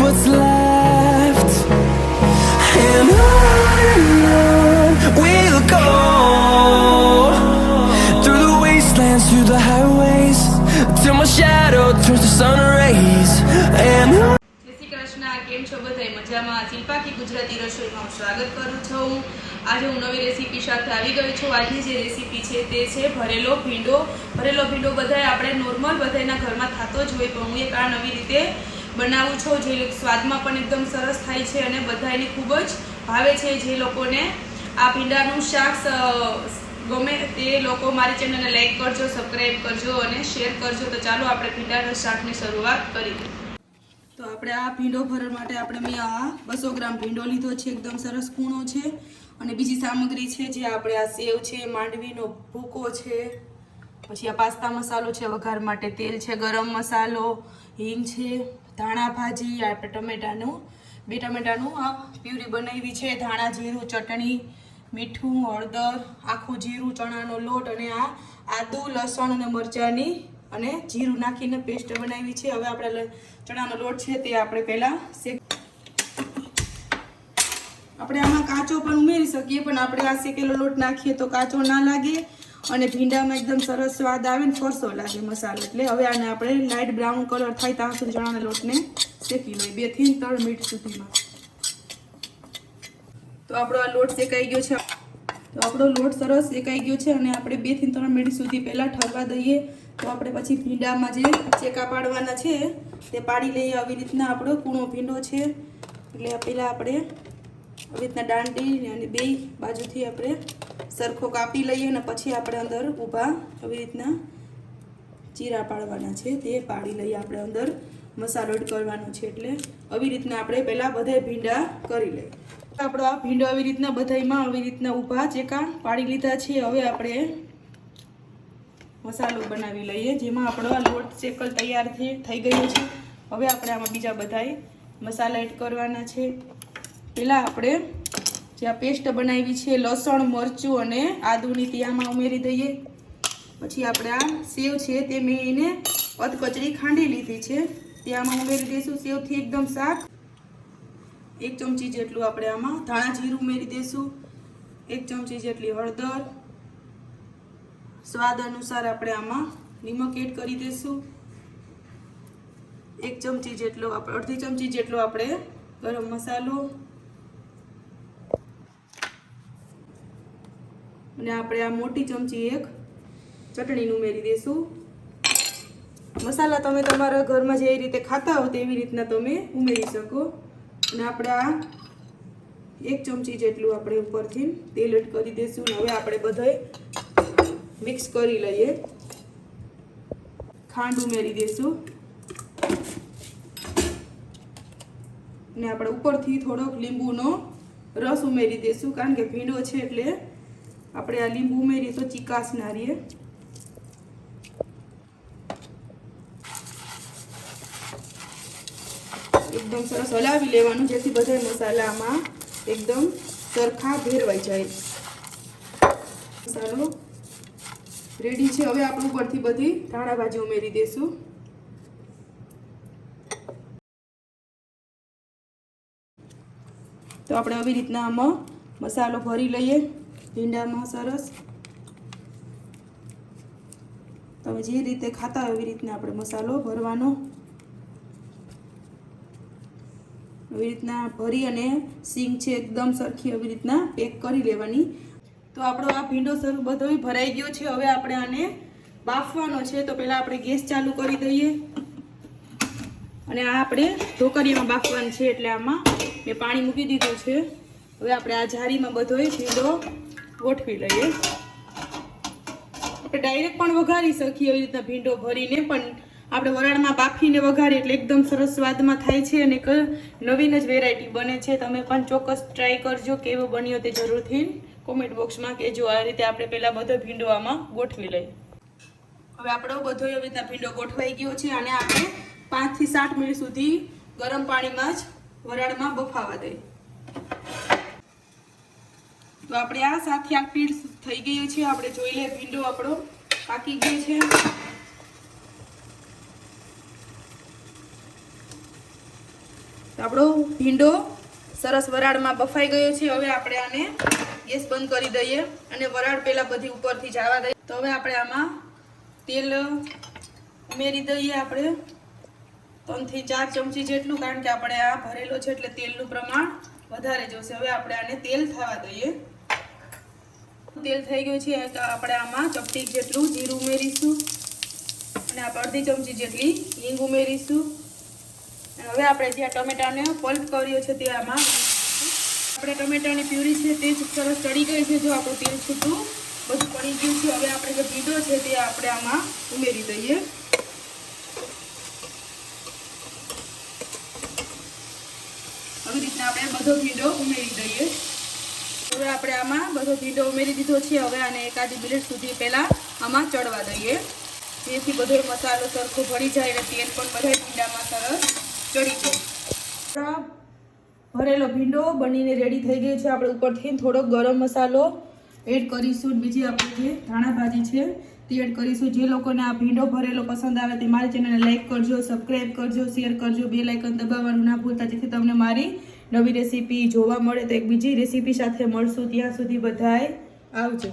what's left, and on we'll go, through the wastelands, through the highways, till my shadow turns to sun rays. And જય શ્રી કૃષ્ણ, કેમ છો બધા? મજામાં? શિલ્પા કી ગુજરાતી રસોઈમાં હું સ્વાગત કરું છું. આજે હું નવી રેસીપી સાથે આવી ગઈ છું. આજની જે રેસીપી છે તે છે ભરેલો ભીંડો. ભરેલો ભીંડો બધાય આપણે નોર્મલ બધાયના ઘરમાં થતો જ હોય, પણ હું એક આ નવી રીતે બનાવું છું, જે સ્વાદમાં પણ એકદમ સરસ થાય છે અને બધાયને ખૂબ જ ભાવે છે. જે લોકોને આ ભીંડાનું શાક ગમે તે લોકો મારી ચેનલને લાઈક કરજો, સબસ્ક્રાઈબ કરજો અને શેર કરજો. તો ચાલો આપણે ભીંડાના શાકની શરૂઆત કરીએ. તો આપણે આ ભીંડો ભરવા માટે મેં આ 200 ગ્રામ ભીંડો લીધો છે, એકદમ સરસ કૂણો છે. અને બીજી સામગ્રી છે જે આપણે આ સેવ છે, માંડવીનો ભૂકો છે, પછી આ પાસ્તા મસાલો છે, વઘાર માટે તેલ છે, ગરમ મસાલો, હિંગ છે, ધાણા ભાજી, આપણે ટમેટાનું આ પ્યુરી બનાવી છે, ધાણા જીરું ચટણી, મીઠું, હળદર, આખું જીરું, ચણાનો લોટ અને આ આદુ, લસણ અને મરચાંની અને જીરું નાખીને પેસ્ટ બનાવી છે. હવે આપણે ચણાનો લોટ છે તે આપણે પહેલાં આપણે આમાં કાચો પણ ઉમેરી શકીએ, પણ આપણે આ શેકેલો લોટ નાખીએ તો કાચો ના લાગે અને ભીંડામાં એકદમ સરસ સ્વાદ આવે ને ફરસો લાગે મસાલો. એટલે હવે આને આપણે લાઇટ બ્રાઉન કલર થાય ત્યાં સુધી ચણાના લોટને શેકી લઈએ 2 થી 3 મિનિટ સુધીમાં. તો આપણો આ લોટ શેકાઈ ગયો છે. તો આપણો લોટ સરસ શેકાઈ ગયો છે અને આપણે 2 થી 3 મિનિટ સુધી પહેલાં ઠરવા દઈએ. તો આપણે પછી ભીંડામાં જે ચેકા પાડવાના છે તે પાડી લઈએ. આવી રીતના આપણો કૂણો ભીંડો છે એટલે પહેલાં આપણે આવી રીતના દાંડી અને 2 બાજુથી આપણે સરખો કાપી લઈએ અને પછી આપણે અંદર ઊભા આવી રીતના ચીરા પાડવાના છે, તે પાડી લઈએ. આપણે અંદર મસાલો એડ કરવાનો છે એટલે આવી રીતના આપણે પહેલાં બધાય ભીંડા કરી લઈએ. આપણો આ ભીંડો આવી રીતના બધાયમાં આવી રીતના ઊભા ચેકા પાડી લીધા છે. હવે આપણે મસાલો બનાવી લઈએ, જેમાં આપણો આ લોટ શેકલ તૈયાર થઈ ગયો છે. હવે આપણે આમાં બીજા બધાય મસાલા એડ કરવાના છે. પહેલાં આપણે જે આ પેસ્ટ બનાવી છે લસણ, મરચું અને આદુની ત્યાંમાં ઉમેરી દઈએ. પછી આપણે આ સેવ છે તે મેં એને અધકચરી ખાંડી લીધી છે, ત્યાંમાં ઉમેરી દઈશું. સેવથી એકદમ શાક 1 ચમચી જેટલું આપણે આમાં ધાણા જીરું ઉમેરી દઈશું, 1 ચમચી જેટલી હળદર, સ્વાદ અનુસાર આપણે આમાં નિમક એડ કરી દઈશું, 1 ચમચી જેટલો અડધી ચમચી જેટલો આપણે ગરમ મસાલો અને આપણે આ મોટી ચમચી 1 ચટણીનું ઉમેરી દઈશું. મસાલા તમે તમારા ઘરમાં જે રીતે ખાતા હો તેવી રીતના તમે ઉમેરી શકો. અને આપણે આ 1 ચમચી જેટલું આપણે ઉપરથી તેલ એડ કરી દઈશું. હવે આપણે બધાય મિક્સ કરી લઈએ. ખાંડ ઉમેરી દઈશું અને આપણે ઉપરથી થોડોક લીંબુનો રસ ઉમેરી દઈશું, કારણ કે ભીંડો છે એટલે આપણે આ લીંબુ ઉમેરીએ તો ચીકાશ ના રહે. એકદમ સરસ હલાવી લેવાનું, જેથી બધા મસાલામાં એકદમ સરખા ભેરવાઈ જાય. મસાલો રેડી છે. હવે આપણે ઉપરથી બધી ધાણા ભાજી ઉમેરી દઈશું. તો આપણે આવી રીતના આમાં મસાલો ભરી લઈએ ભીંડામાં. સરસ તમે જે રીતે ખાતા હોય એવી રીતના આપણે મસાલો ભરવાનો. આવી રીતના ભરી અને સીંગ છે એકદમ સરખી આવી રીતના પેક કરી લેવાની. તો આપણો આ ભીંડો સરસ બધો ભરાઈ ગયો છે. હવે આપણે આને બાફવાનો છે. તો પહેલાં આપણે ગેસ ચાલુ કરી દઈએ અને આ આપણે ઢોકળીમાં બાફવાનું છે, એટલે આમાં મેં પાણી મૂકી દીધું છે. હવે આપણે આ જારીમાં બધો ભીંડો ગોઠવી લઈએ. આપણે ડાયરેક્ટ પણ વઘારી શકીએ એવી રીતના ભીંડો ભરીને, પણ આપણે વરાળમાં બાફીને વઘારીએ એટલે એકદમ સરસ સ્વાદમાં થાય છે અને એક નવીન જ વેરાયટી બને છે. તમે પણ ચોક્કસ ટ્રાય કરજો. કેવો બન્યો તે જરૂરથી કોમેન્ટ બોક્સમાં કહેજો. આ રીતે આપણે પહેલાં બધો ભીંડો આમાં ગોઠવી લઈએ. હવે આપણો બધો એવી રીતના ભીંડો ગોઠવાઈ ગયો છે અને આપણે 5 થી 7 મિનિટ સુધી ગરમ પાણીમાં જ વરાળમાં બફાવા દઈએ. તો આપણે આ 7 થી 8 મિનિટ થઈ ગયું છે. આપણે જોઈ લઈએ ભીંડો આપણો પાકી ગયો છે. આપણો ભીંડો સરસ વરાળમાં બફાઈ ગયો છે. હવે આપણે આને ગેસ બંધ કરી દઈએ અને વરાળ પહેલાં બધી ઉપરથી જવા દઈએ. તો હવે આપણે આમાં તેલ ઉમેરી દઈએ. આપણે 3 થી 4 ચમચી જેટલું, કારણ કે આપણે આ ભરેલો છે એટલે તેલનું પ્રમાણ વધારે જોશે. હવે આપણે આને તેલ થવા દઈએ. તેલ થઈ ગયું છે તો આપણે આમાં ચપટી જેટલું જીરું ઉમેરીશું અને આપણે અડધી ચમચી જેટલી હિંગ ઉમેરીશું. હવે આપણે જ્યાં ટમેટાને પલ્પ કર્યો છે તે આમાં આપણે ટમેટાની પ્યુરી છે તે સરસ ચડી ગઈ છે. જો આપણું તેલ છૂટું બધું પડી ગયું છે. હવે આપણે જે ભીંડો છે તે આપણે આમાં ઉમેરી દઈએ. આવી રીતના આપણે બધો ભીંડો ઉમેરી દઈએ. હવે આપણે આમાં બધો ભીંડો ઉમેરી દીધો છે. હવે આને 1-2 મિનિટ સુધી પહેલાં આમાં ચડવા દઈએ, જેથી બધો મસાલો સરખો ભળી જાય અને તેલ પણ બધા ભીંડામાં સરસ ચડી જાય. ભરેલો ભીંડો બનીને રેડી થઈ ગયો છે. આપણે ઉપરથી થોડો ગરમ મસાલો એડ કરીશું. બીજી આપણે જે ધાણા ભાજી છે તે એડ કરીશું. જે લોકોને આ ભીંડો ભરેલો પસંદ આવે તે મારી ચેનલને લાઈક કરજો, સબસ્ક્રાઈબ કરજો, શેર કરજો, બેલ આઇકન દબાવવાનું ના ભૂલતા, જેથી તમને મારી નવી રેસીપી જોવા મળે. તો એક બીજી રેસીપી સાથે મળશું. ત્યાં સુધી બધાય આવજો.